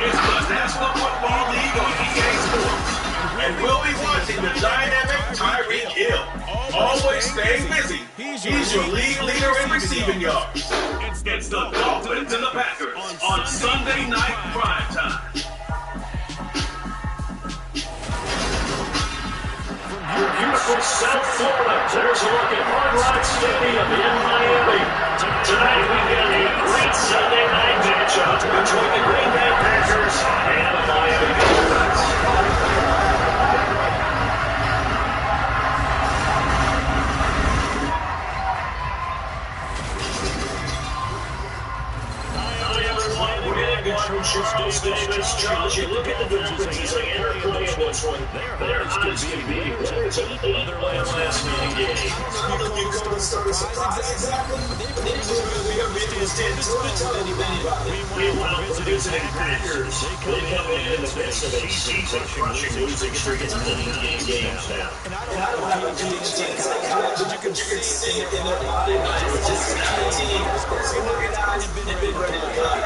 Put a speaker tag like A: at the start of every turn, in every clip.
A: It's the National Football League on EA Sports, and we'll be watching the dynamic Tyreek Hill. Always staying busy. He's your league leader in receiving yards. It's the Dolphins and the Packers on Sunday night primetime. From beautiful South Florida, there's a look at Hard Rock Stadium in Miami. Tonight we get a great Sunday night matchup between the Green Bay Packers and the Miami Dolphins. Charles Davis. Charles, you look at the Dolphins, they interplay in this one. Their odds can be it's an 8-win last minute game. I don't know if you're going to start a surprise exactly, but they're going to be able to stand tell anybody about it. Meanwhile, the visiting Packers, they come in the midst of a season-crushing losing streak. It's 9 games now. And I don't have a team like college, but you can see it in their body. It's just not a team that's organized and been ready to play.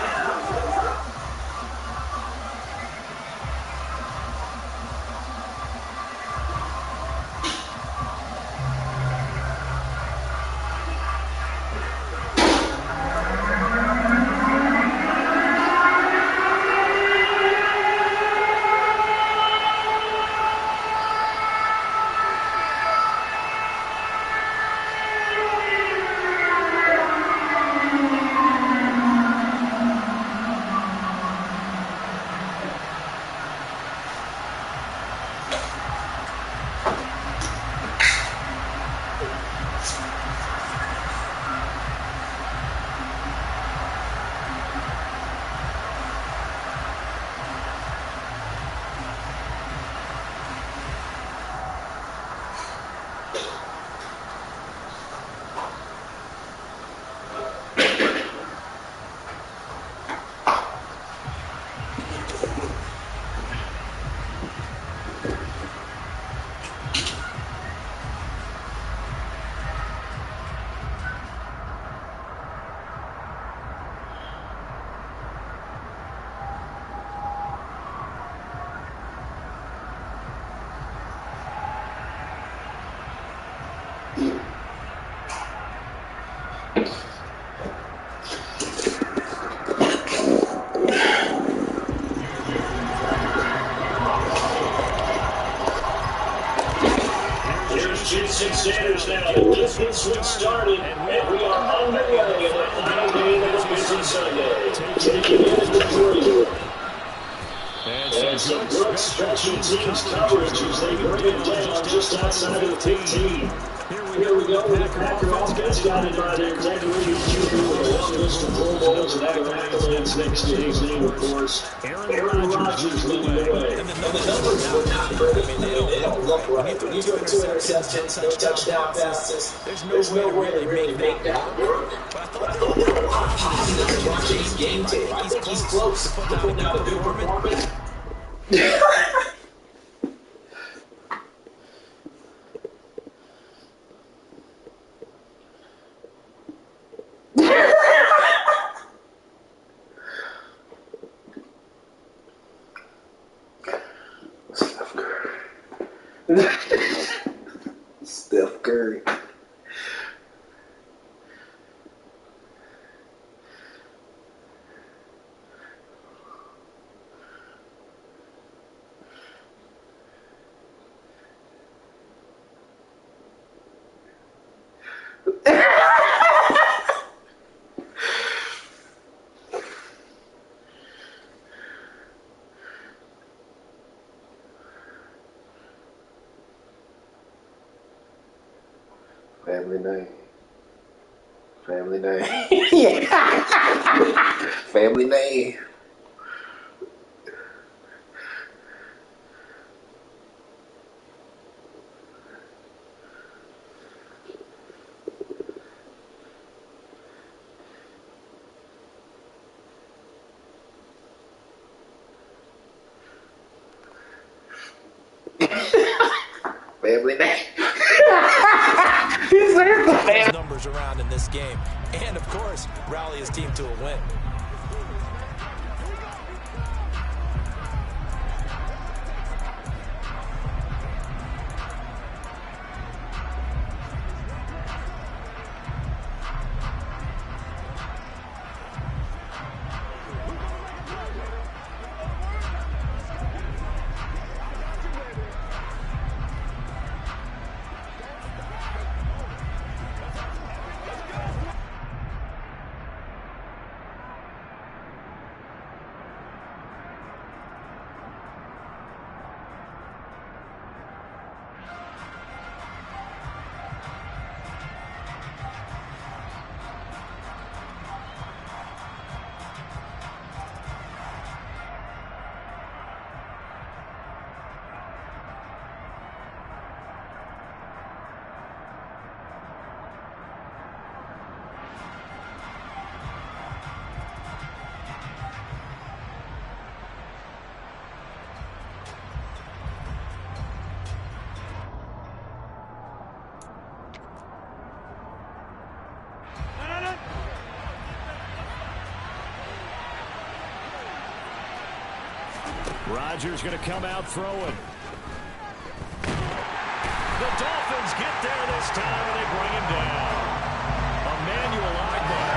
A: Sanders now. This one started, and we are underway in the final game of the busy Sunday. Taking it as the three. And some good special teams coverage as they bring it down just outside of the 15. Here we go with the Packer offense guided by their executive QB with a long list of Pro Bowls and other accolades next to his name, of course. Aaron Rodgers leading the way.
B: And the numbers were not great. I mean, they don't look right. When you do 2 interceptions, no touchdown passes, there's no way they really make that work. But I thought there were a lot of positives watching his game tape. I think he's close to putting out a good performance.
C: Steph Curry. Family name. Yeah.
B: Family name. Family name.
C: Those numbers around in this game, and of course, rally his team to a win.
A: Rodgers going to come out throwing. The Dolphins get there this time, and they bring him down. Emmanuel Ogbah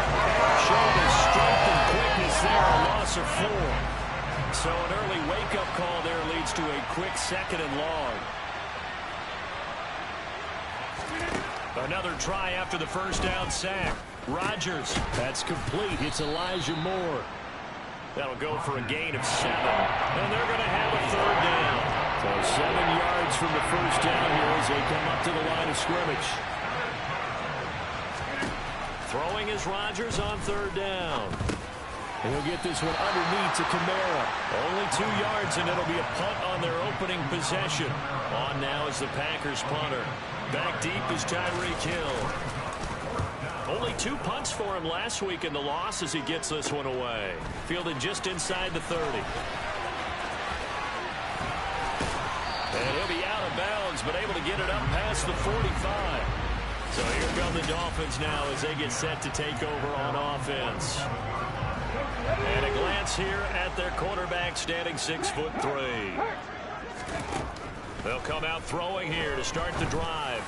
A: showing his strength and quickness there, a loss of 4. So an early wake-up call there leads to a quick 2nd and long. Another try after the first down sack. Rodgers, that's complete. It's Elijah Moore. That'll go for a gain of 7. And they're going to have a 3rd down. So 7 yards from the first down here as they come up to the line of scrimmage. Throwing is Rodgers on 3rd down. And he'll get this one underneath to Kamara. Only 2 yards, and it'll be a punt on their opening possession. On now is the Packers punter. Back deep is Tyreek Hill. Only 2 punts for him last week in the loss as he gets this one away. Fielded just inside the 30. And he'll be out of bounds, but able to get it up past the 45. So here come the Dolphins now as they get set to take over on offense. And a glance here at their quarterback standing 6'3". They'll come out throwing here to start the drive.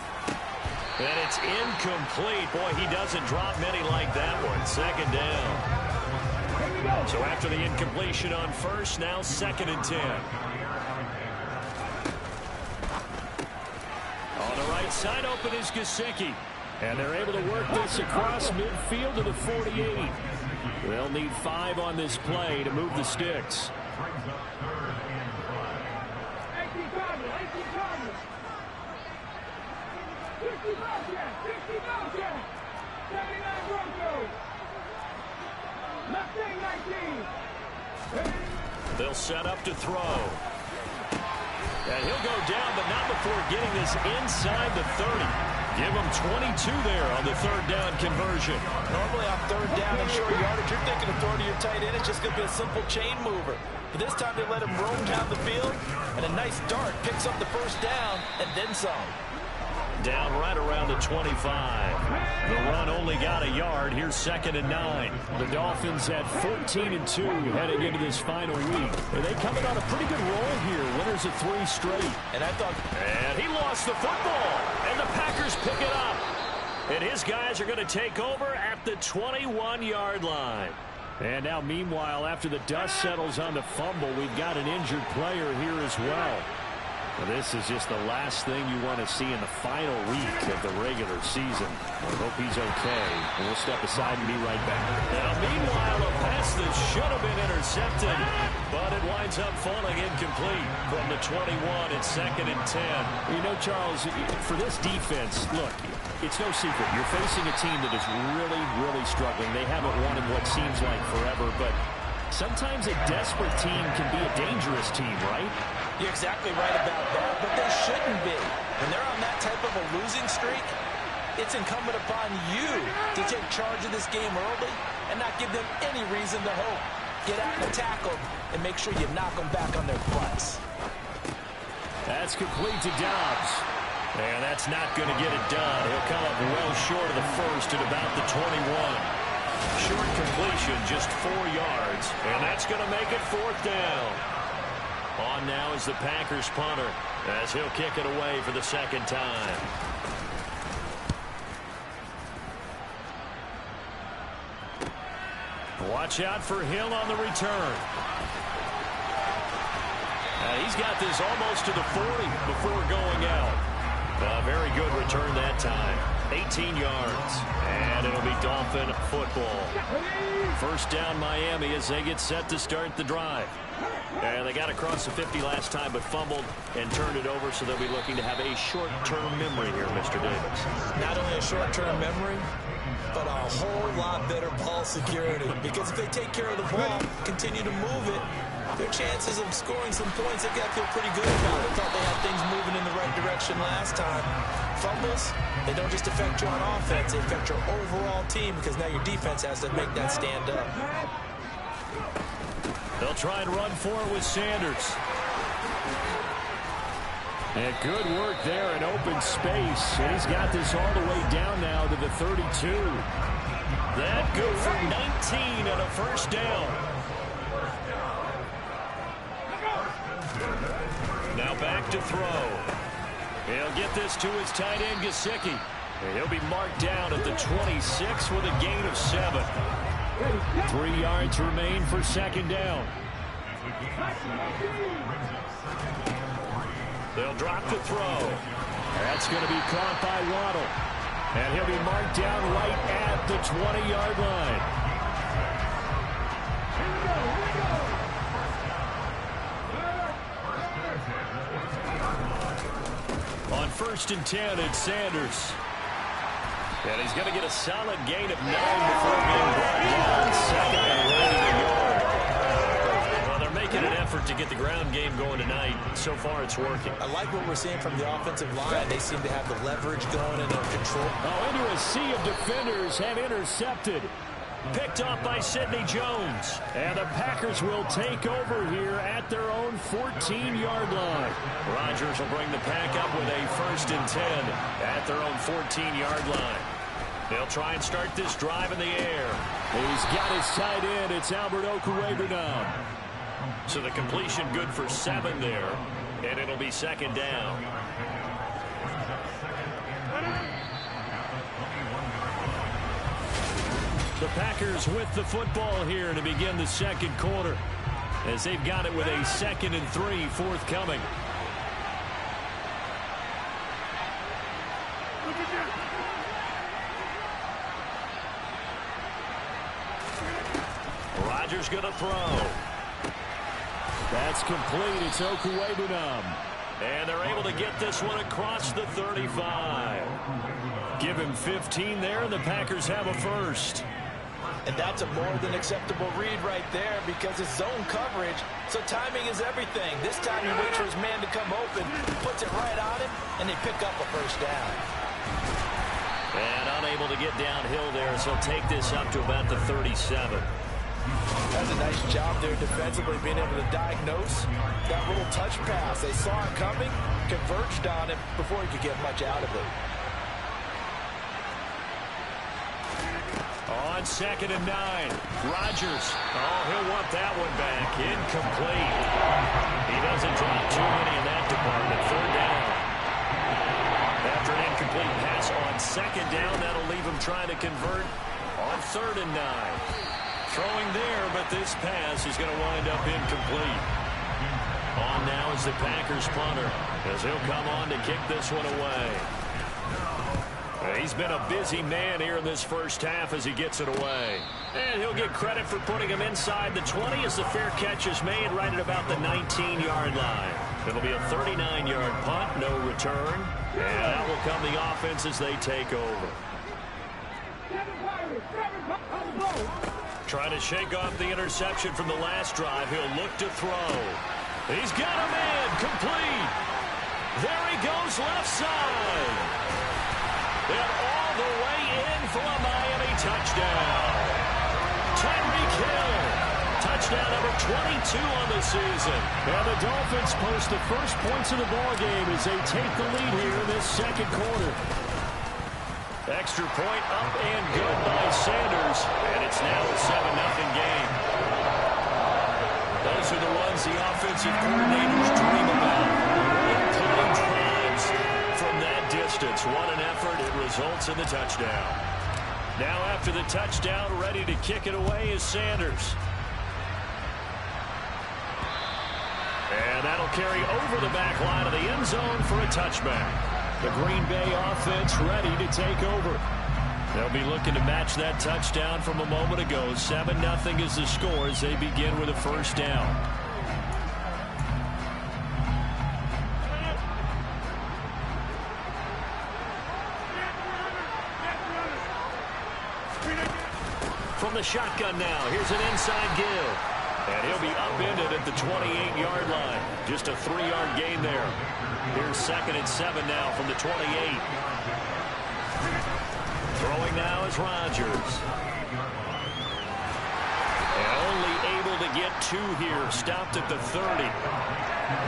A: And it's incomplete. Boy, he doesn't drop many like that one. 2nd down. So after the incompletion on first, now 2nd and 10. On the right side open is Gesicki. And they're able to work this across midfield to the 48. They'll need 5 on this play to move the sticks. They'll set up to throw. And he'll go down, but not before getting this inside the 30. Give him 22 there on the 3rd down conversion.
C: Normally on 3rd down and short yardage, you're thinking of throwing to your tight end. It's just going to be a simple chain mover. But this time they let him roam down the field, and a nice dart picks up the first down and then some.
A: Down right around the 25. The run only got a yard. Here's 2nd and 9. The Dolphins at 14-2 heading into this final week. And they coming on a pretty good roll here. Winners of 3 straight.
C: And
A: he lost the football. And the Packers pick it up. And his guys are going to take over at the 21-yard line. And now, meanwhile, after the dust settles on the fumble, we've got an injured player here as well. This is just the last thing you want to see in the final week of the regular season. I hope he's okay, and we'll step aside and be right back. Now, meanwhile, a pass that should have been intercepted, but it winds up falling incomplete from the 21 at 2nd and 10.
D: You know, Charles, for this defense, look,
A: It's no secret. You're facing a team that is really, really struggling. They haven't won in what seems like forever, but sometimes a desperate team can be a dangerous team, right?
C: You're exactly right about that, but they shouldn't be. When they're on that type of a losing streak, it's incumbent upon you to take charge of this game early and not give them any reason to hope. Get out and tackle and make sure you knock them back on their butts.
A: That's complete to Dobbs. And that's not going to get it done. He'll come up well short of the first at about the 21. Short completion, just 4 yards. And that's going to make it 4th down. On now is the Packers punter as he'll kick it away for the 2nd time. Watch out for Hill on the return. He's got this almost to the 40 before going out. A very good return that time. 18 yards. And it'll be Dolphin football. 1st down Miami as they get set to start the drive. And they got across the 50 last time but fumbled and turned it over, so they'll be looking to have a short-term memory here, Mr. Davis.
C: Not only a short-term memory, but a whole lot better ball security. Because if they take care of the ball, continue to move it, their chances of scoring some points, they've got to feel pretty good about it. Thought they had things moving in the right direction last time. Fumbles, they don't just affect you on offense, they affect your overall team because now your defense has to make that stand up.
A: They'll try and run for it with Sanders. And good work there in open space. And he's got this all the way down now to the 32. That good for 19 on a 1st down. Now back to throw. He'll get this to his tight end, Gesicki. And he'll be marked down at the 26 with a gain of 7. 3 yards remain for 2nd down. They'll drop the throw. That's going to be caught by Waddle. And he'll be marked down right at the 20-yard line. On 1st and 10, it's Sanders. And he's going to get a solid gain of 9 before being brought down. 2nd and running a yard. Well, they're making an effort to get the ground game going tonight. So far, it's working.
C: I like what we're seeing from the offensive line. They seem to have the leverage going and their control.
A: Oh, into a sea of defenders have intercepted. Picked off by Sidney Jones. And the Packers will take over here at their own 14-yard line. Rodgers will bring the pack up with a 1st and 10 at their own 14-yard line. They'll try and start this drive in the air. He's got his tight end. It's Albert Okwuegbunam. So the completion good for 7 there. And it'll be 2nd down. The Packers with the football here to begin the 2nd quarter as they've got it with a 2nd and 3 forthcoming. Rodgers going to throw. That's complete. It's Okwuegbunam. And they're able to get this one across the 35. Give him 15 there, and the Packers have a 1st.
C: And that's a more than acceptable read right there because it's zone coverage, so timing is everything. This time he waits for his man to come open, puts it right on him, and they pick up a 1st down.
A: And unable to get downhill there, so take this up to about the 37.
C: That's a nice job there defensively, being able to diagnose that little touch pass. They saw it coming, converged on him before he could get much out of it.
A: On 2nd and 9, Rodgers. Oh, he'll want that one back. Incomplete. He doesn't drop too many in that department. 3rd down. After an incomplete pass on 2nd down, that'll leave him trying to convert on 3rd and 9. Throwing there, but this pass is going to wind up incomplete. On now is the Packers punter as he'll come on to kick this one away. He's been a busy man here in this first half as he gets it away. And he'll get credit for putting him inside the 20 as the fair catch is made right at about the 19-yard line. It'll be a 39-yard punt, no return. And out will come the offense as they take over. Trying to shake off the interception from the last drive. He'll look to throw. He's got a man complete. There he goes left side. And all the way in for a Miami touchdown. Tyreek Hill. Touchdown number 22 on the season.
D: And the Dolphins post the first points of the ballgame as they take the lead here in this second quarter.
A: Extra point up and good by Sanders. And it's now a 7-0 game. Those are the ones the offensive coordinators dream about. One-point drives from that distance. What an effort. It results in the touchdown. Now after the touchdown, ready to kick it away is Sanders. And that'll carry over the back line of the end zone for a touchback. The Green Bay offense ready to take over. They'll be looking to match that touchdown from a moment ago. 7-0 is the score as they begin with a first down. From the shotgun now, here's an inside give. And he'll be upended at the 28-yard line. Just a 3-yard gain there. Here's 2nd and 7 now from the 28. Throwing now is Rodgers. And only able to get 2 here. Stopped at the 30.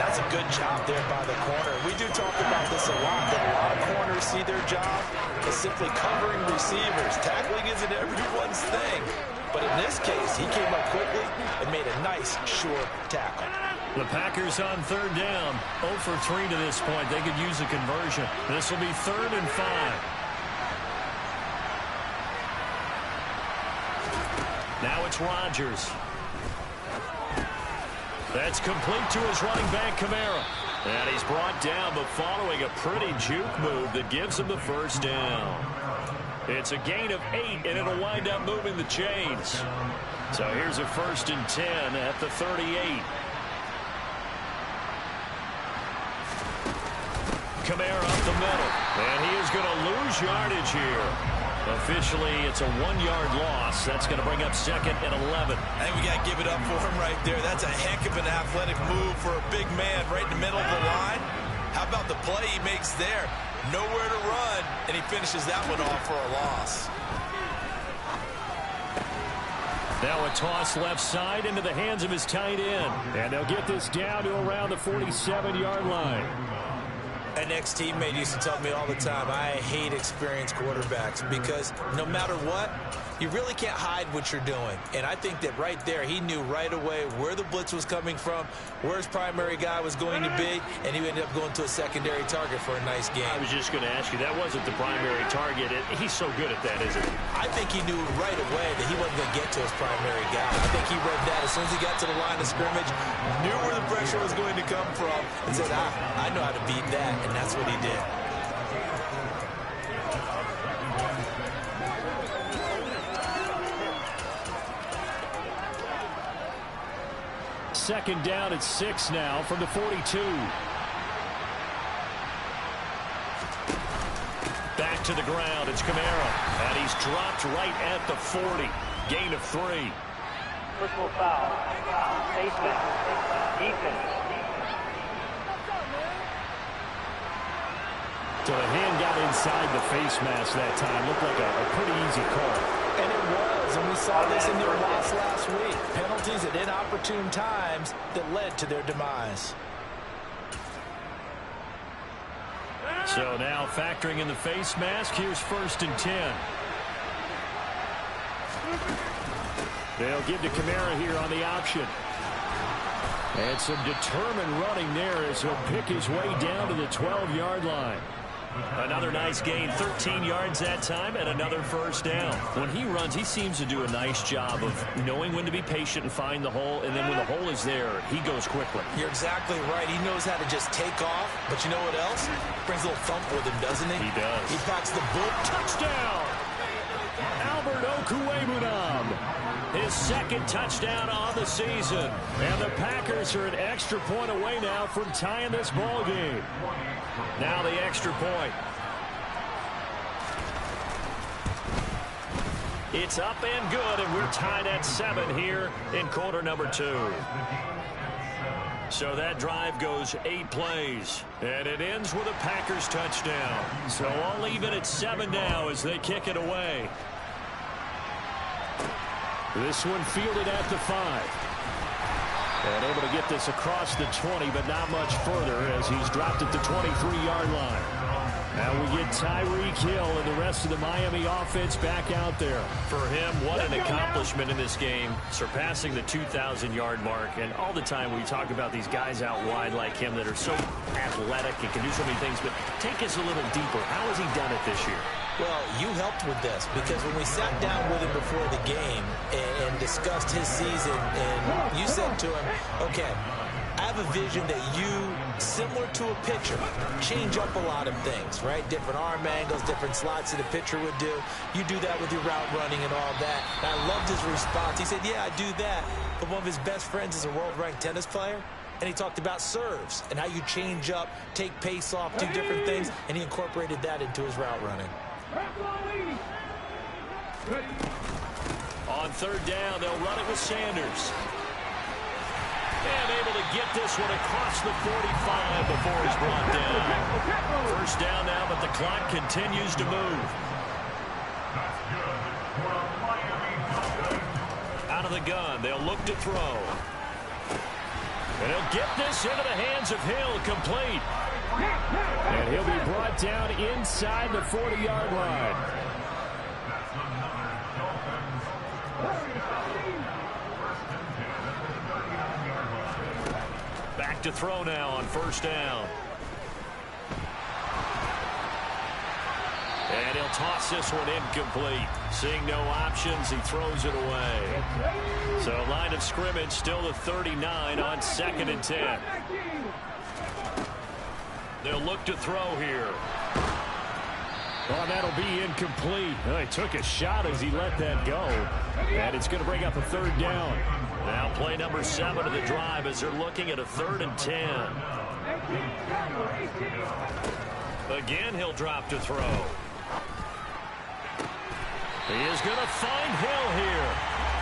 C: That's a good job there by the corner. We do talk about this a lot, that a lot of corners see their job as simply covering receivers. Tackling isn't everyone's thing. But in this case, he came up quickly and made a nice, short tackle.
A: The Packers on 3rd down. 0 for 3 to this point. They could use a conversion. This will be 3rd and 5. Now it's Rodgers. That's complete to his running back, Kamara. And he's brought down, but following a pretty juke move that gives him the first down. It's a gain of 8, and it'll wind up moving the chains. So here's a 1st and 10 at the 38. Kamara up the middle, and he is going to lose yardage here. Officially, it's a 1-yard loss. That's going to bring up 2nd and 11.
C: I think we got to give it up for him right there. That's a heck of an athletic move for a big man right in the middle of the line. How about the play he makes there? Nowhere to run, and he finishes that one off for a loss.
A: Now a toss left side into the hands of his tight end.
D: And they'll get this down to around the 47-yard line.
C: An ex-teammate used to tell me all the time, I hate experienced quarterbacks because no matter what, you really can't hide what you're doing. And I think that right there, he knew right away where the blitz was coming from, where his primary guy was going to be, and he ended up going to a secondary target for a nice game.
A: I was just going to ask you, that wasn't the primary target. He's so good at that, isn't he?
C: I think he knew right away that he wasn't going to get to his primary guy. I think he read that as soon as he got to the line of scrimmage, knew where the pressure was going to come from, and said, I know how to beat that, and that's what he did.
D: Second down at 6 now from the 42.
A: Back to the ground. It's Kamara. And he's dropped right at the 40. Gain of 3.
E: Personal foul. Face mask. Defense.
D: So the hand got inside the face mask that time. Looked like a pretty easy call.
C: And it was, and we saw this in their loss last week. Penalties at inopportune times that led to their demise.
A: So now factoring in the face mask, here's 1st and 10.
D: They'll give to Kamara here on the option. And some determined running there as he'll pick his way down to the 12-yard line. Another nice gain, 13 yards that time, and another first down. When he runs, he seems to do a nice job of knowing when to be patient and find the hole, and then when the hole is there, he goes quickly.
C: You're exactly right. He knows how to just take off, but you know what else? Brings a little thump with him, doesn't he?
D: He does.
C: He packs the boot.
D: Touchdown! Albert Okwuegbunam. His second touchdown on the season. And the Packers are an extra point away now from tying this ball game. Now the extra point. It's up and good, and we're tied at 7 here in quarter number 2. So that drive goes 8 plays, and it ends with a Packers touchdown. So all even at 7 now as they kick it away. This one fielded at the 5. And able to get this across the 20, but not much further as he's dropped at the 23-yard line. Now we get Tyreek Hill and the rest of the Miami offense back out there. For him, what an accomplishment in this game, surpassing the 2,000-yard mark. And all the time we talk about these guys out wide like him that are so athletic and can do so many things, but take us a little deeper. How has he done it this year?
C: Well, you helped with this because when we sat down with him before the game and discussed his season, and you said to him, okay, I have a vision that you, similar to a pitcher, change up a lot of things, right? Different arm angles, different slots that a pitcher would do. You do that with your route running and all that. And I loved his response. He said, yeah, I do that. But one of his best friends is a world-ranked tennis player. And he talked about serves and how you change up, take pace off, do different things. And he incorporated that into his route running.
D: On third down, they'll run it with Sanders. And able to get this one across the 45 before he's brought down. First down now, but the clock continues to move. Out of the gun, they'll look to throw. And he'll get this into the hands of Hill, complete. And he'll be brought down inside the 40-yard line. Back to throw now on first down. And he'll toss this one incomplete. Seeing no options, he throws it away. So line of scrimmage still the 39 on 2nd and 10. They'll look to throw here. Oh, that'll be incomplete. Oh, he took a shot as he let that go. And it's going to bring up a third down. Now play number 7 of the drive as they're looking at a 3rd and 10. Again, he'll drop to throw. He is going to find Hill here.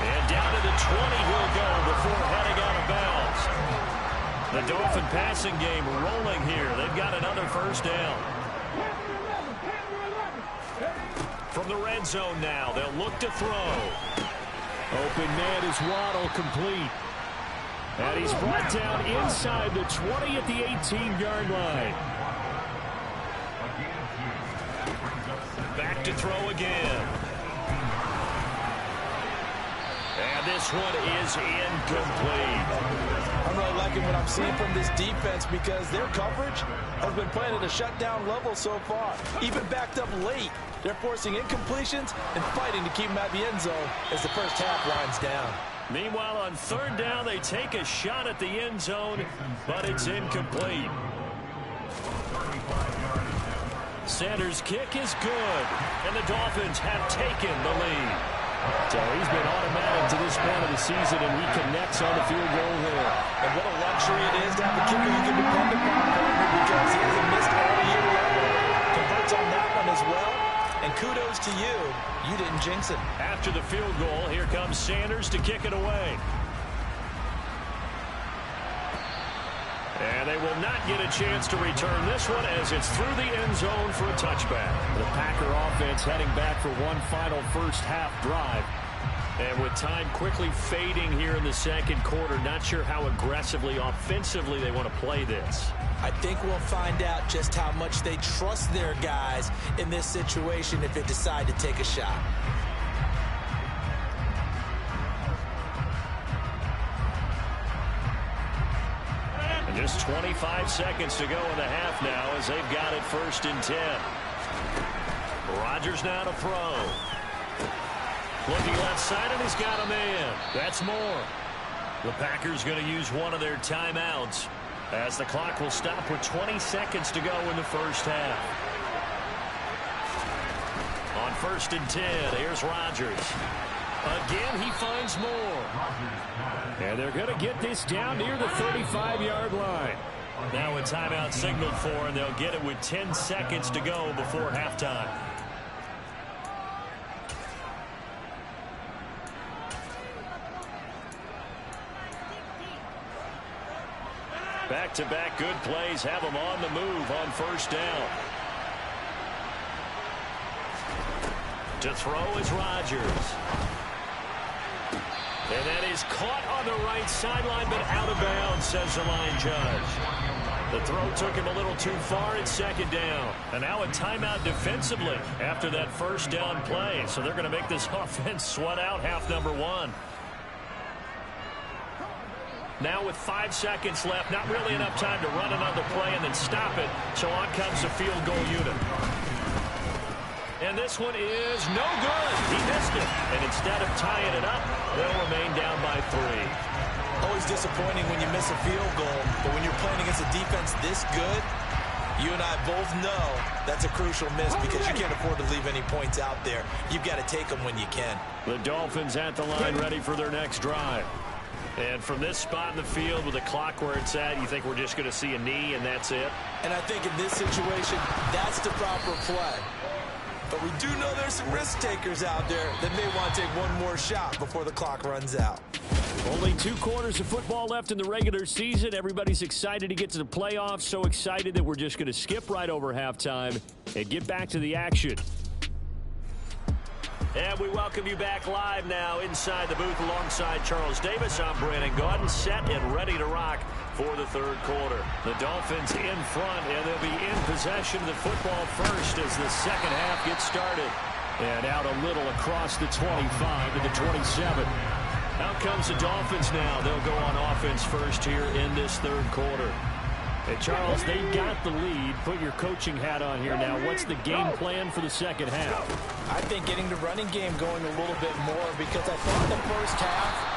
D: And down to the 20 he'll go before heading out of bounds. The Dolphin passing game rolling here. They've got another first down. From the red zone now, they'll look to throw. Open man is Waddle, complete. And he's brought down inside the 20 at the 18-yard line. Back to throw again. And this one is incomplete.
C: I'm really liking what I'm seeing from this defense because their coverage has been playing at a shutdown level so far. Even backed up late, they're forcing incompletions and fighting to keep them at the end zone as the first half winds down.
D: Meanwhile, on third down, they take a shot at the end zone, but it's incomplete. Sanders' kick is good, and the Dolphins have taken the lead. So he's been automatic to this point of the season, and he connects on the field goal there.
C: And what a luxury it is to have a kicker you can depend upon, because he hasn't missed all year long. Converts on that one as well. And kudos to you. You didn't jinx it.
D: After the field goal, here comes Sanders to kick it away. And they will not get a chance to return this one as it's through the end zone for a touchback. The Packer offense heading back for one final first half drive. And with time quickly fading here in the second quarter, not sure how aggressively, offensively they want to play this.
C: I think we'll find out just how much they trust their guys in this situation if they decide to take a shot.
D: Just 25 seconds to go in the half now as they've got it 1st and 10. Rodgers now to throw. Looking left side, and he's got a man. That's more. The Packers going to use one of their timeouts as the clock will stop with 20 seconds to go in the first half. On 1st and 10, here's Rodgers. Again, he finds more. And they're going to get this down near the 35-yard line. Now a timeout signaled for, and they'll get it with 10 seconds to go before halftime. Back-to-back good plays have them on the move on 1st down. To throw is Rodgers. And that is caught on the right sideline, but out of bounds, says the line judge. The throw took him a little too far at 2nd down. And now a timeout defensively after that 1st down play. So they're going to make this offense sweat out half number 1. Now with 5 seconds left, not really enough time to run another play and then stop it. So on comes the field goal unit. And this one is no good. He missed it. And instead of tying it up, they'll remain down by 3.
C: Always disappointing when you miss a field goal. But when you're playing against a defense this good, you and I both know that's a crucial miss because you can't afford to leave any points out there. You've got to take them when you can.
D: The Dolphins at the line ready for their next drive. And from this spot in the field with the clock where it's at, you think we're just going to see a knee and that's it?
C: And I think in this situation, that's the proper play. But we do know there's some risk takers out there that may want to take one more shot before the clock runs out.
D: Only 2 quarters of football left in the regular season. Everybody's excited to get to the playoffs. So excited that we're just going to skip right over halftime and get back to the action. And we welcome you back live now inside the booth alongside Charles Davis. I'm Brandon Gaudin, set and ready to rock for the 3rd quarter. The Dolphins in front, and they'll be in possession of the football first as the 2nd half gets started. And out a little across the 25 to the 27. Out comes the Dolphins now. They'll go on offense first here in this 3rd quarter. Hey, Charles, they got the lead. Put your coaching hat on here now. What's the game plan for the 2nd half?
C: I think getting the running game going a little bit more because I thought the first half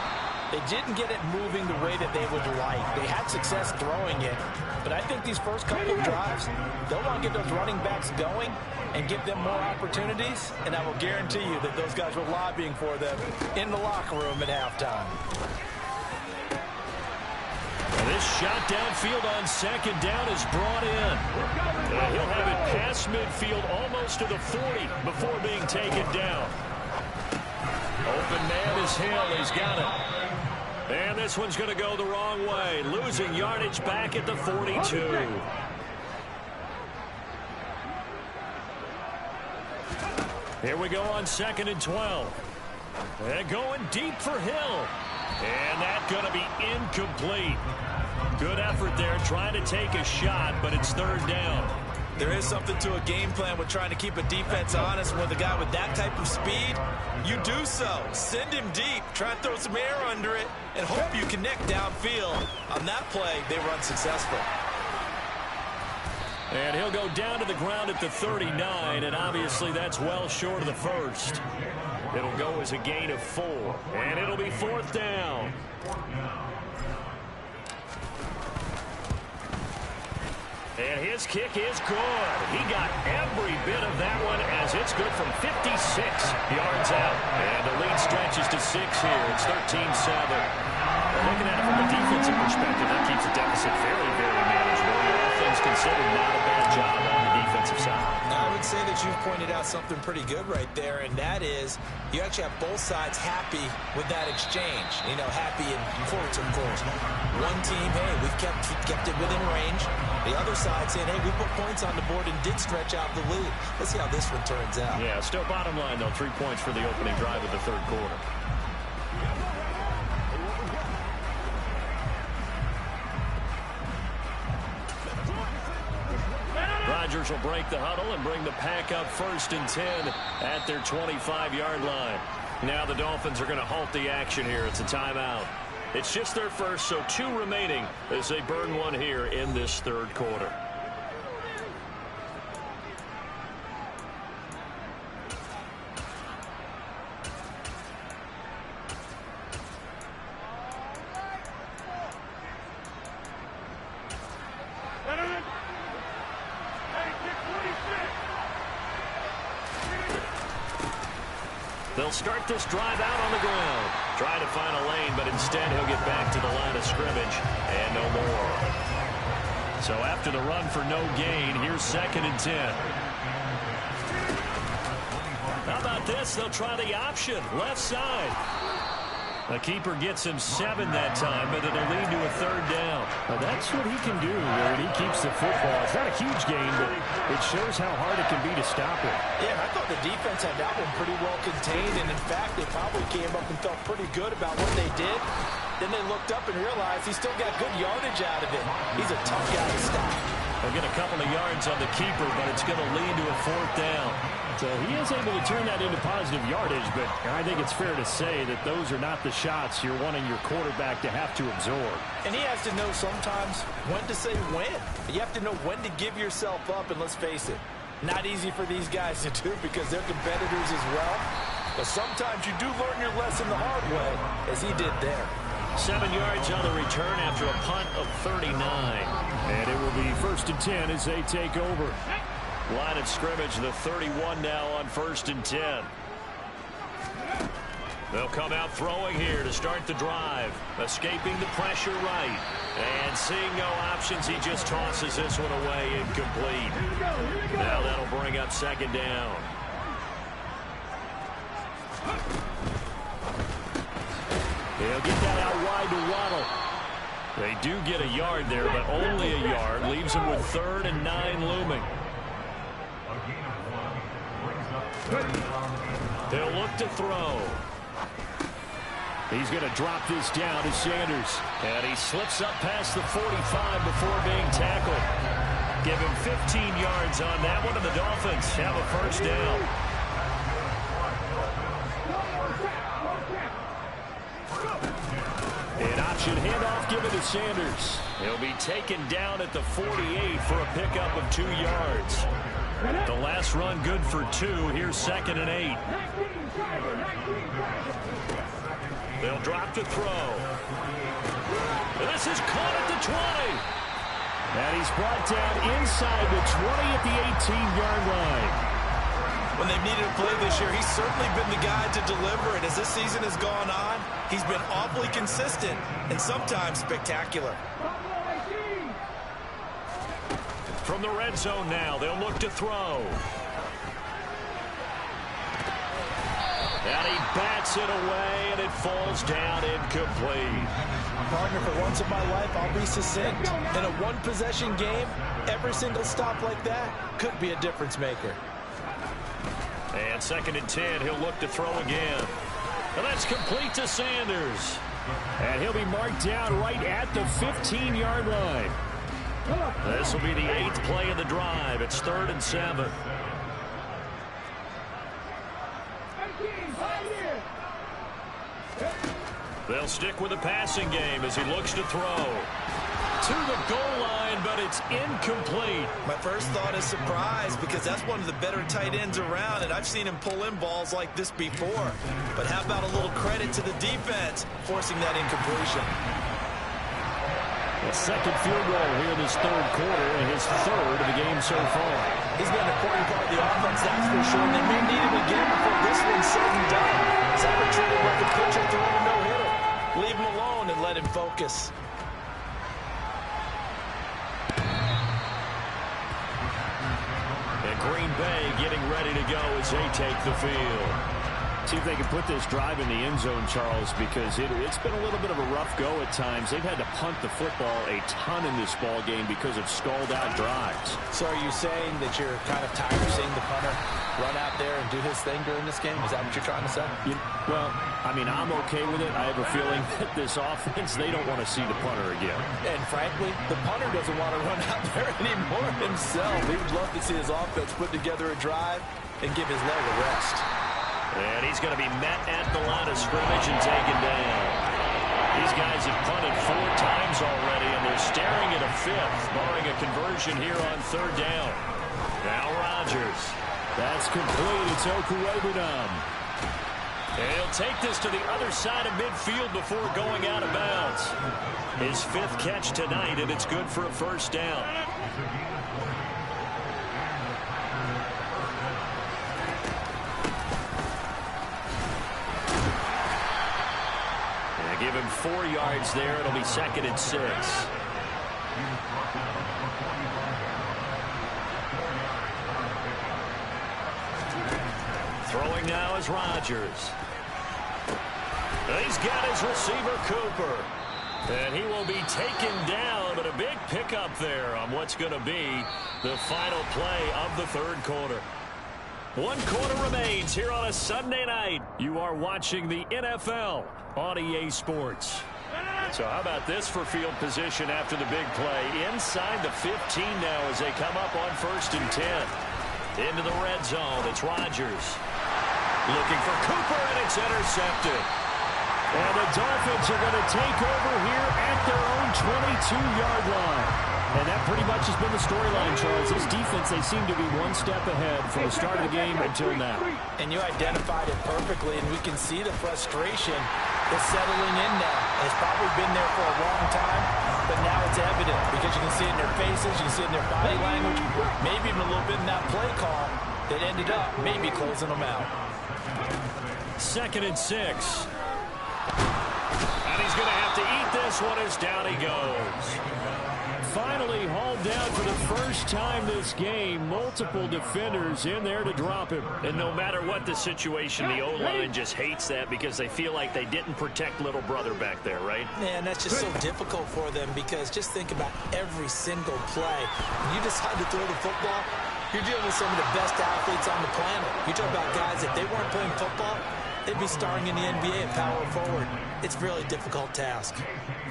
C: they didn't get it moving the way that they would like. They had success throwing it, but I think these first couple of drives, they'll want to get those running backs going and give them more opportunities, and I will guarantee you that those guys were lobbying for them in the locker room at halftime.
D: This shot downfield on 2nd down is brought in. And he'll have it past midfield almost to the 40 before being taken down. Open man is Hill. He's got it. And this one's going to go the wrong way. Losing yardage back at the 42. Here we go on 2nd and 12. And going deep for Hill. And that's going to be incomplete. Good effort there trying to take a shot, but it's 3rd down.
C: There is something to a game plan with trying to keep a defense honest. With a guy with that type of speed, you do so. Send him deep. Try and throw some air under it and hope you connect downfield. On that play, they run successful.
D: And he'll go down to the ground at the 39, and obviously that's well short of the first. It'll go as a gain of 4, and it'll be 4th down. And his kick is good. He got every bit of that one as it's good from 56 yards out. And the lead stretches to 6 here. It's 13-7. Looking at it from a defensive perspective, that keeps the deficit very, very manageable. All things considered, not a bad job on the defensive side.
C: Now, I would say that you've pointed out something pretty good right there, and that is you actually have both sides happy with that exchange. You know, happy in quotes, of course. One team, hey, we've kept it within range. The other side saying, hey, we put points on the board and did stretch out the lead. Let's see how this one turns out.
D: Yeah, still bottom line, though, 3 points for the opening drive of the 3rd quarter. Rodgers will break the huddle and bring the pack up 1st and 10 at their 25-yard line. Now the Dolphins are going to halt the action here. It's a timeout. It's just their first, so 2 remaining as they burn one here in this third quarter. They'll start this drive out on the ground. Trying to find a lane, but instead he'll get back to the line of scrimmage and no more. So after the run for no gain, here's 2nd and 10. How about this? They'll try the option. Left side. The keeper gets him 7 that time, but it'll lead to a 3rd down. Well, that's what he can do when he keeps the football. It's not a huge gain, but it shows how hard it can be to stop it.
C: Yeah, I thought the defense had that one pretty well contained, and in fact, they probably came up and felt pretty good about what they did. Then they looked up and realized he still got good yardage out of it. He's a tough guy to stop.
D: They'll get a couple of yards on the keeper, but it's going to lead to a 4th down. So he is able to turn that into positive yardage, but I think it's fair to say that those are not the shots you're wanting your quarterback to have to absorb.
C: And he has to know sometimes when to say when. You have to know when to give yourself up, and let's face it, not easy for these guys to do because they're competitors as well. But sometimes you do learn your lesson the hard way, as he did there.
D: 7 yards on the return after a punt of 39. And it will be 1st and 10 as they take over. Line of scrimmage, the 31 now on 1st and 10. They'll come out throwing here to start the drive. Escaping the pressure right. And seeing no options, he just tosses this one away, incomplete. Now that'll bring up 2nd down. They'll get that out wide to Waddle. They do get a yard there, but only a yard. Leaves them with 3rd and 9 looming. They'll look to throw. He's going to drop this down to Sanders. And he slips up past the 45 before being tackled. Give him 15 yards on that one, and the Dolphins have a 1st down. An option handoff given to Sanders. He'll be taken down at the 48 for a pickup of 2 yards. The last run good for 2. Here's 2nd and 8. They'll drop to throw. This is caught at the 20. And he's brought down inside the 20 at the 18-yard line.
C: When they've needed a play this year, he's certainly been the guy to deliver. And as this season has gone on, he's been awfully consistent and sometimes spectacular.
D: From the red zone now, they'll look to throw. And he bats it away, and it falls down incomplete.
C: Partner, for once in my life, I'll be succinct. In a one-possession game, every single stop like that could be a difference maker.
D: And 2nd and 10, he'll look to throw again. And that's complete to Sanders. And he'll be marked down right at the 15-yard line. This will be the 8th play of the drive. It's 3rd and 7. They'll stick with the passing game as he looks to throw. To the goal line, but it's incomplete.
C: My first thought is surprise because that's one of the better tight ends around, and I've seen him pull in balls like this before. But how about a little credit to the defense forcing that incompletion?
D: A 2nd field goal here in this 3rd quarter, and his 3rd of the game so far.
C: He's been an important part of the offense, that's for sure. And they may need him again before this one's said and done. Savage treat him like a pitcher throwing a no-hitter. Leave him alone and let him focus.
D: And Green Bay getting ready to go as they take the field. See if they can put this drive in the end zone, Charles, because it's been a little bit of a rough go at times. They've had to punt the football a ton in this ball game because of stalled-out drives.
C: So are you saying that you're kind of tired of seeing the punter run out there and do his thing during this game? Is that what you're trying to say?
D: Well, I mean, I'm okay with it. I have a feeling that this offense, they don't want to see the punter again.
C: And frankly, the punter doesn't want to run out there anymore himself. He would love to see his offense put together a drive and give his leg a rest.
D: And he's going to be met at the line of scrimmage and taken down. These guys have punted 4 times already, and they're staring at a 5th, barring a conversion here on 3rd down. Now Rodgers. That's complete. It's Okuwebunam. And he'll take this to the other side of midfield before going out of bounds. His 5th catch tonight, and it's good for a 1st down. And give him 4 yards there. It'll be 2nd and 6. Throwing now is Rodgers. He's got his receiver, Cooper. And he will be taken down, but a big pickup there on what's going to be the final play of the 3rd quarter. 1 quarter remains here on a Sunday night. You are watching the NFL on EA Sports. So how about this for field position after the big play? Inside the 15 now as they come up on 1st and 10. Into the red zone, it's Rodgers. Looking for Cooper, and it's intercepted. And the Dolphins are going to take over here at their own 22-yard line. And that pretty much has been the storyline, Charles. This defense, they seem to be 1 step ahead from the start of the game until now.
C: And you identified it perfectly, and we can see the frustration that's settling in now. It's probably been there for a long time, but now it's evident because you can see it in their faces, you can see it in their body language, maybe even a little bit in that play call that ended up maybe closing them out.
D: 2nd and 6. And he's going to have to eat this one as down he goes. Finally hauled down for the first time this game. Multiple defenders in there to drop him.
A: And no matter what the situation, the O-line just hates that because they feel like they didn't protect little brother back there, right?
C: Man, that's just so difficult for them because just think about every single play. When you decide to throw the football, you're dealing with some of the best athletes on the planet. You talk about guys, if they weren't playing football, they'd be starring in the NBA at power forward. It's a really difficult task.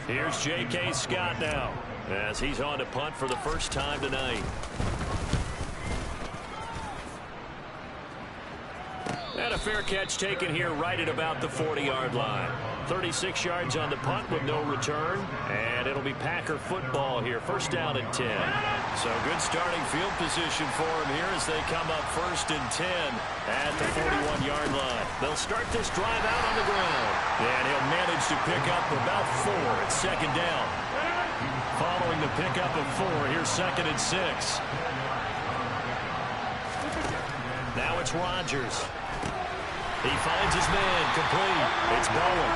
D: Here's J.K. Scott now as he's on to punt for the first time tonight. And a fair catch taken here right at about the 40-yard line. 36 yards on the punt with no return. And it'll be Packer football here. 1st down and 10. So good starting field position for him here as they come up 1st and 10 at the 41-yard line. They'll start this drive out on the ground. And he'll manage to pick up about 4 at 2nd down. Following the pickup of 4, here's 2nd and 6. Now it's Rodgers. He finds his man, complete. It's Bowen.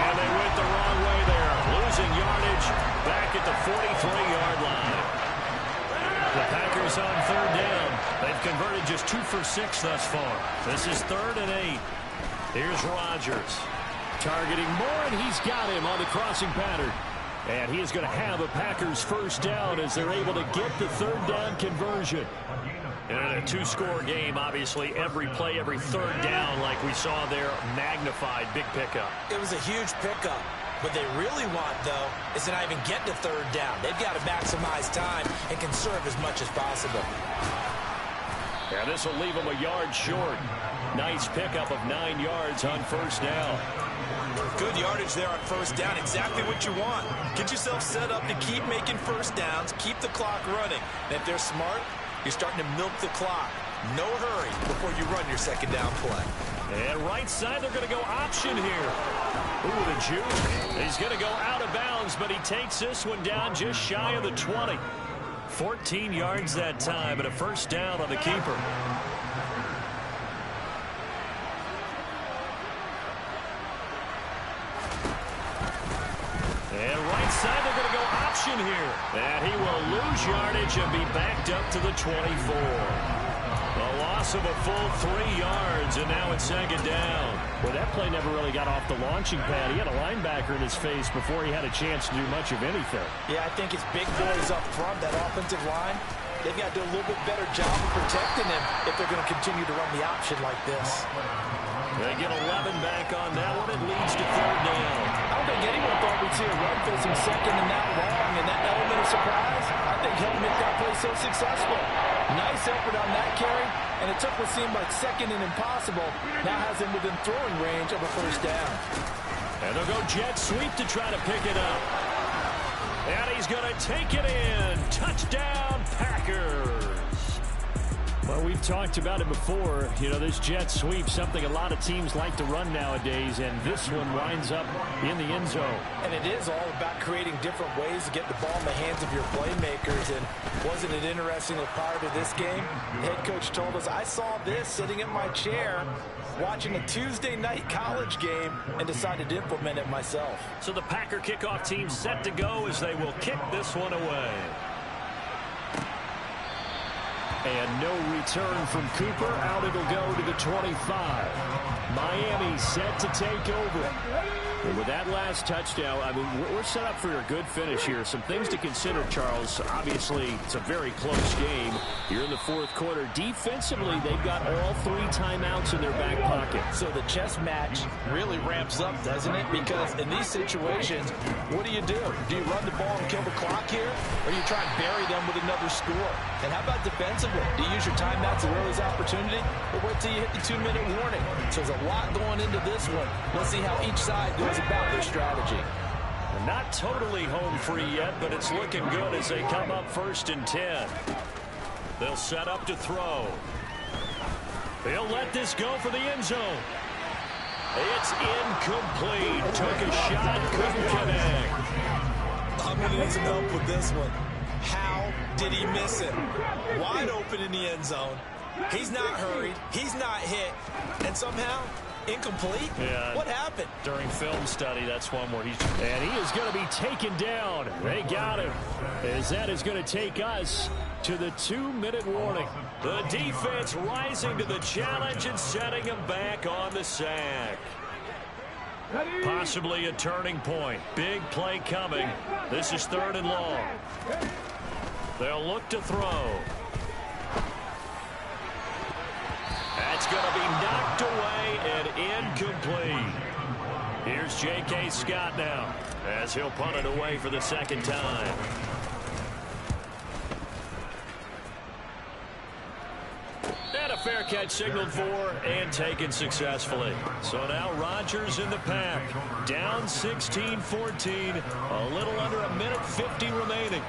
D: And they went the wrong way there. Losing yardage back at the 43-yard line. The Packers on 3rd down. They've converted just 2 for 6 thus far. This is 3rd and 8. Here's Rodgers. Targeting Moore, and he's got him on the crossing pattern. And he is going to have a Packers 1st down as they're able to get the 3rd down conversion. And in a 2-score game, obviously, every play, every 3rd down, like we saw there, magnified, big pickup.
C: It was a huge pickup. What they really want, though, is to not even get to 3rd down. They've got to maximize time and conserve as much as possible.
D: Yeah, this will leave them a yard short. Nice pickup of 9 yards on 1st down.
C: Good yardage there on 1st down. Exactly what you want. Get yourself set up to keep making 1st downs, keep the clock running. And if they're smart, you're starting to milk the clock. No hurry before you run your 2nd down play.
D: And right side, they're going to go option here. Ooh, the juke. He's going to go out of bounds, but he takes this one down just shy of the 20. 14 yards that time, and a 1st down on the keeper. And right side, they're going to go option here. And he will lose yardage and be backed up to the 24. A loss of a full 3 yards, and now it's 2nd down. Well, that play never really got off the launching pad. He had a linebacker in his face before he had a chance to do much of anything.
C: Yeah, I think his big boys up front, that offensive line, they've got to do a little bit better job of protecting him if they're going to continue to run the option like this.
D: They get 11 back on that one. It leads to 3rd down.
C: I don't think anyone thought we'd see a run facing 2nd and that long, and that element of surprise, I think helped make that play so successful. Nice effort on that carry, and it took what seemed like 2nd and impossible. Now has him within throwing range of a 1st down.
D: And they'll go jet sweep to try to pick it up. And he's going to take it in. Touchdown, Packers. Well, we've talked about it before. You know, this jet sweep, something a lot of teams like to run nowadays, and this one winds up in the end zone.
C: And it is all about creating different ways to get the ball in the hands of your playmakers. And wasn't it interesting that prior to this game, the head coach told us, I saw this sitting in my chair watching a Tuesday night college game and decided to implement it myself.
D: So the Packer kickoff team set to go as they will kick this one away. And no return from Cooper. Out it'll go to the 25. Miami set to take over. And with that last touchdown, I mean, we're set up for a good finish here. Some things to consider, Charles. Obviously, it's a very close game. Here in the fourth quarter. Defensively, they've got all 3 timeouts in their back pocket.
C: So the chess match really ramps up, doesn't it? Because in these situations, what do? Do you run the ball and kill the clock here? Or do you try and bury them with another score? And how about defensively? Do you use your timeouts as early as opportunity? Or wait till you hit the 2-minute warning? So there's a lot going into this one. Let's see how each side goes about their strategy.
D: Not totally home free yet, but it's looking good as they come up 1st and 10. They'll set up to throw. They'll let this go for the end zone. It's incomplete. Took a shot, couldn't connect.
C: I'm going to need some help with this one. How did he miss it? Wide open in the end zone. He's not hurried. He's not hit. And somehow, incomplete?
D: Yeah.
C: What happened?
D: During film study, that's one where he's... And he is going to be taken down. They got him. As that is going to take us to the 2-minute warning. The defense rising to the challenge and setting him back on the sack. Possibly a turning point. Big play coming. This is 3rd and long. They'll look to throw. That's going to be knocked away and incomplete. Here's J.K. Scott now as he'll punt it away for the 2nd time. And a fair catch signaled for and taken successfully. So now Rodgers in the pack. Down 16-14. A little under a minute 50 remaining.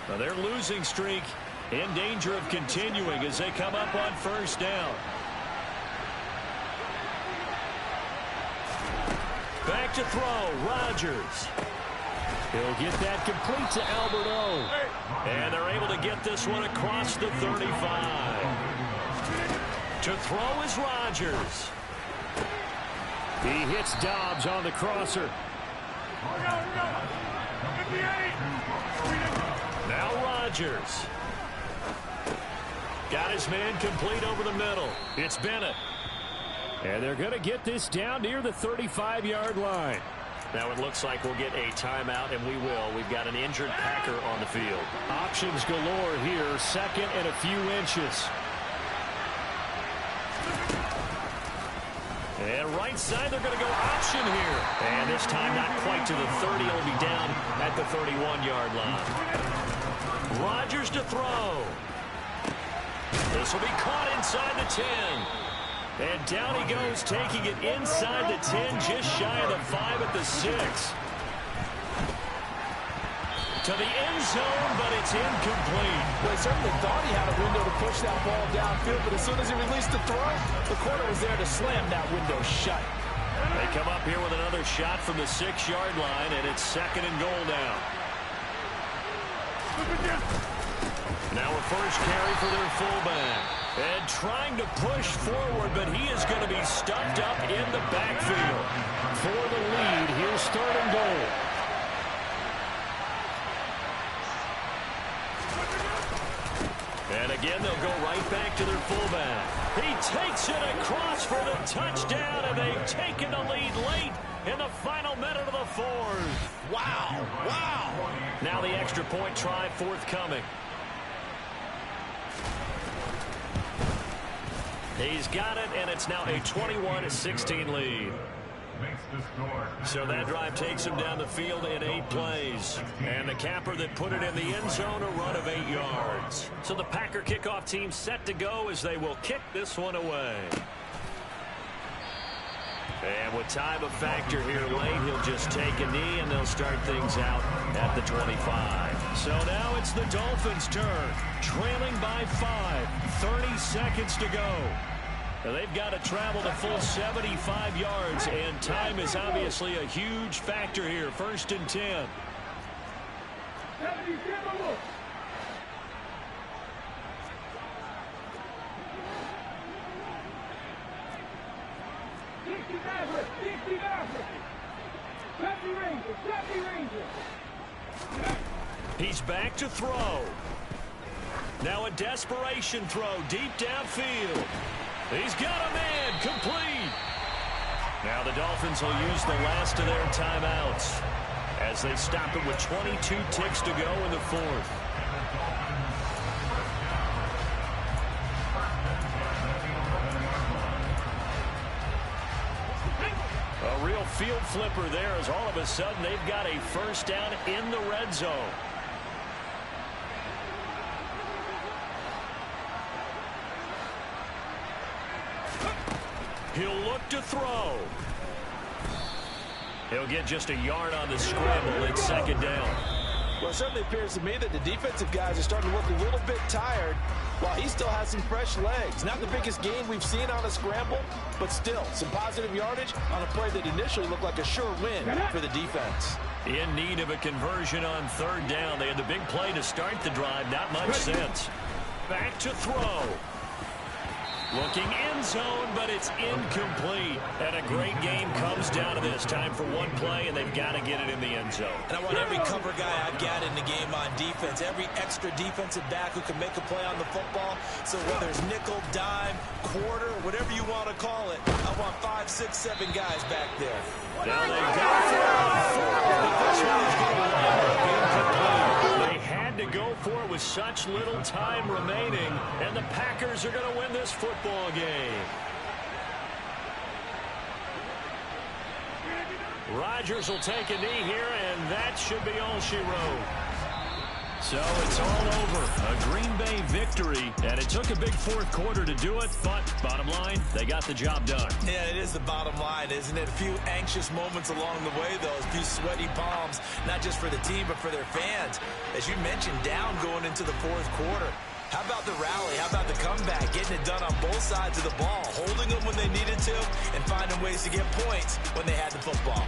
D: Now their losing streak in danger of continuing as they come up on 1st down. Back to throw, Rodgers. He'll get that complete to Albert O. And they're able to get this one across the 35. To throw is Rodgers. He hits Dobbs on the crosser. Now Rodgers. Got his man complete over the middle. It's Bennett. And they're going to get this down near the 35-yard line. Now it looks like we'll get a timeout, and we will. We've got an injured Packer on the field. Options galore here. 2nd and a few inches. And right side, they're going to go option here. And this time not quite to the 30. It'll be down at the 31-yard line. Rodgers to throw. This will be caught inside the 10. And down he goes, taking it inside the 10, just shy of the 5 at the 6. To the end zone, but it's incomplete.
C: Well, he certainly thought he had a window to push that ball downfield, but as soon as he released the throw, the corner was there to slam that window shut.
D: They come up here with another shot from the 6-yard line, and it's 2nd and goal now. Now a first carry for their fullback. And trying to push forward, but he is going to be stuffed up in the backfield. For the lead, here's 3rd and goal. And again, they'll go right back to their fullback. He takes it across for the touchdown, and they've taken the lead late in the final minute of the 4th.
C: Wow, wow.
D: Now the extra point try forthcoming. He's got it, and it's now a 21-16 lead. So that drive takes him down the field in 8 plays. And the capper that put it in the end zone, a run of 8 yards. So the Packer kickoff team set to go as they will kick this one away. And with time a factor here late, he'll just take a knee, and they'll start things out at the 25. So now it's the Dolphins' turn, trailing by 5, 30 seconds to go. Now they've got to travel the full 75 yards, and time is obviously a huge factor here. 1st and 10. He's back to throw. Now a desperation throw deep downfield. He's got a man, complete. Now the Dolphins will use the last of their timeouts as they stop it with 22 ticks to go in the 4th. A real field flipper there as all of a sudden they've got a 1st down in the red zone. He'll look to throw. He'll get just a yard on the scramble. It's 2nd down.
C: Well, it certainly appears to me that the defensive guys are starting to look a little bit tired while he still has some fresh legs. Not the biggest gain we've seen on a scramble, but still some positive yardage on a play that initially looked like a sure win for the defense.
D: In need of a conversion on 3rd down. They had the big play to start the drive. Not much sense. Back to throw. Looking end zone, but it's incomplete. And a great game comes down to this. Time for one play, and they've got to get it in the end zone.
C: And I want every cover guy I've got in the game on defense, every extra defensive back who can make a play on the football. So whether it's nickel, dime, quarter, whatever you want to call it, I want 5, 6, 7 guys back there.
D: Now they go for it on 4th, but this one is going to wind up incomplete. They had to go for it with such little time remaining, and the Packers are going to win this football game. Rodgers will take a knee here, and that should be all she wrote. So it's all over. A Green Bay victory, and it took a big 4th quarter to do it, but bottom line, they got the job done.
C: Yeah, it is the bottom line, isn't it? A few anxious moments along the way, though. A few sweaty palms, not just for the team, but for their fans. As you mentioned, down going into the 4th quarter. How about the rally? How about the comeback? Getting it done on both sides of the ball, holding them when they needed to, and finding ways to get points when they had the football.